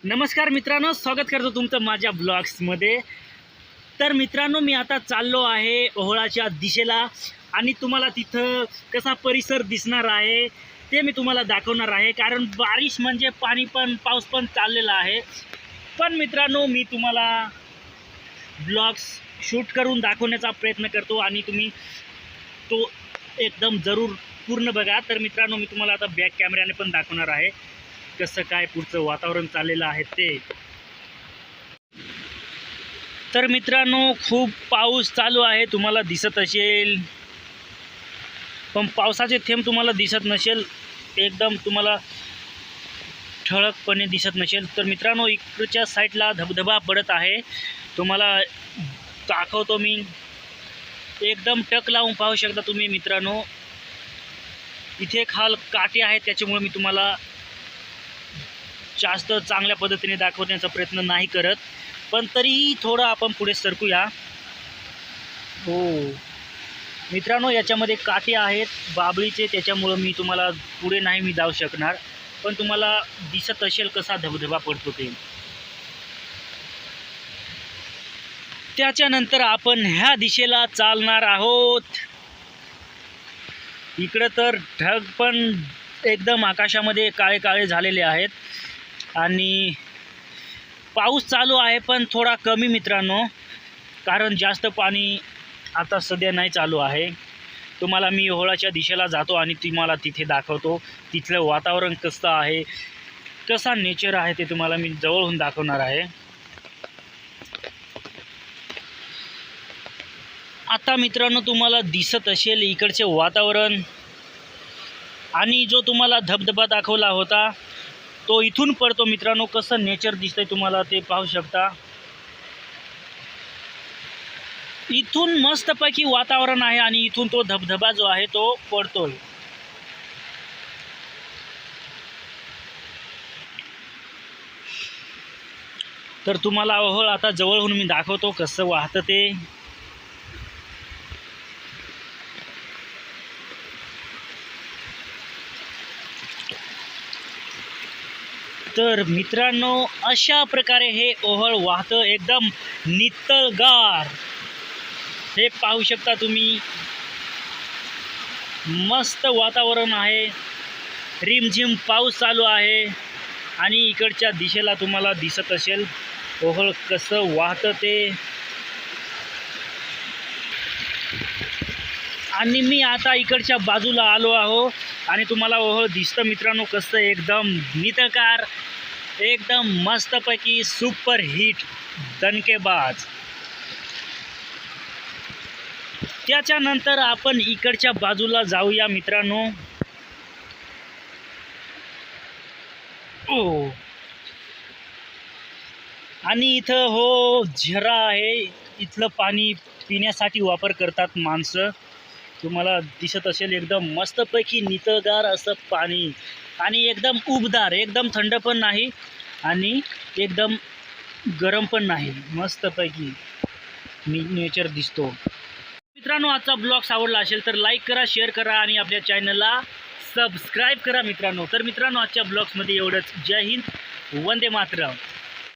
नमस्कार मित्रांनो, स्वागत करतो तुमचं माझ्या ब्लॉग्समध्ये। तर मित्रांनो, मी आता चाललो आहे ओहळाच्या दिशेला आणि तुम्हाला तिथं कसा परिसर दिसणार आहे ते मी तुम्हाला दाखवणार आहे। कारण बारिश म्हणजे पाऊस पण चाललेला आहे। पण मित्रांनो, मी तुम्हाला ब्लॉग्स शूट करून दाखवण्याचा प्रयत्न करतो आणि तुम्ही तो एकदम जरूर पूर्ण बघा। तर मित्रांनो, मी तुम्हाला आता बॅक कॅमेऱ्याने पण दाखवणार आहे कसं काय पुढचं वातावरण चाललेलं आहे ते। तर मित्रांनो, खूप पाऊस चालू आहे, तुम्हाला दिसत असेल, पण पावसाचे थेंब तुम्हाला दिसत नसेल, एकदम तुम्हाला ठळकपणे दिसत नसेल। तर मित्रांनो, इकडच्या साईडला धबधबा पडत आहे, तुम्हाला दाखवतो मी। एकदम टक लावून पाहू शकता तुम्ही मित्रांनो। इथे खाल काटे आहेत, त्याच्यामुळे मी तुम्हाला जास्त चांगल्या पद्धतीने दाखवण्याचा प्रयत्न नाही करत, पण तरीही थोडं आपण पुढे सरकूया। हो मित्रांनो, याच्यामध्ये काटे आहेत बाबळीचे, त्याच्यामुळं मी तुम्हाला पुढे नाही मी जाऊ शकणार, पण तुम्हाला दिसत असेल कसा धबधबा पडतो ते। त्याच्यानंतर आपण ह्या दिशेला चालणार आहोत। इकडं तर ढग पण एकदम आकाशामध्ये काळे काळे झालेले आहेत आणि पाऊस चालू आहे, पण थोडा कमी मित्रांनो, कारण जास्त पाणी आता सध्या नाही चालू आहे। तुम्हाला मी ओहळाच्या दिशेला जातो आणि तुम्हाला तिथे दाखवतो तिथलं वातावरण कसं आहे, कसा नेचर आहे ते तुम्हाला मी जवळून दाखवणार आहे। आता मित्रांनो, तुम्हाला दिसत असेल इकडचे वातावरण, आणि जो तुम्हाला धबधबा दाखवला होता तो इथून पडतो मित्रांनो। कसं नेचर दिसतंय तुम्हाला ते पाहू शकता। इथून मस्तपैकी वातावरण आहे आणि इथून तो धबधबा जो आहे तो पडतोय। तर तुम्हाला ओहळ आता जवळून मी दाखवतो कसं वाहतं ते। तर मित्रांनो, अशा प्रकारे हे ओहळ वाहतं, एकदम नितळगार। हे पाहू शकता तुम्ही, मस्त वातावरण आहे, रिमझिम पाऊस चालू आहे आणि इकडच्या दिशेला तुम्हाला दिसत असेल ओहळ कसं वाहतं ते। आणि मी आता इकडच्या बाजूला आलो आहो आणि तुम्हाला ओहळ दिसतं मित्रांनो कसं एकदम नितळगार, एकदम मस्तपैकी सुपर हिट दणकेबाज। त्याच्यानंतर आपण इकडच्या बाजूला जाऊया मित्रांनो। ओ, आणि इथं हो झरा आहे, इथलं पाणी पिण्यासाठी वापर करतात माणसं। तुम्हाला दिसत असेल एकदम मस्तपैकी नितळगार असं पाणी आणि एकदम उबदार, एकदम थंड पण नाही आणि एकदम गरम पण नाही, मस्तपैकी नेचर दिसतो। मित्रांनो, आजचा ब्लॉग आवडला असेल तर लाईक करा, शेअर करा आणि आपल्या चॅनलला सबस्क्राईब करा मित्रांनो। तर मित्रांनो, आजच्या ब्लॉग्समध्ये एवढंच। जय हिंद, वंदे मातरम।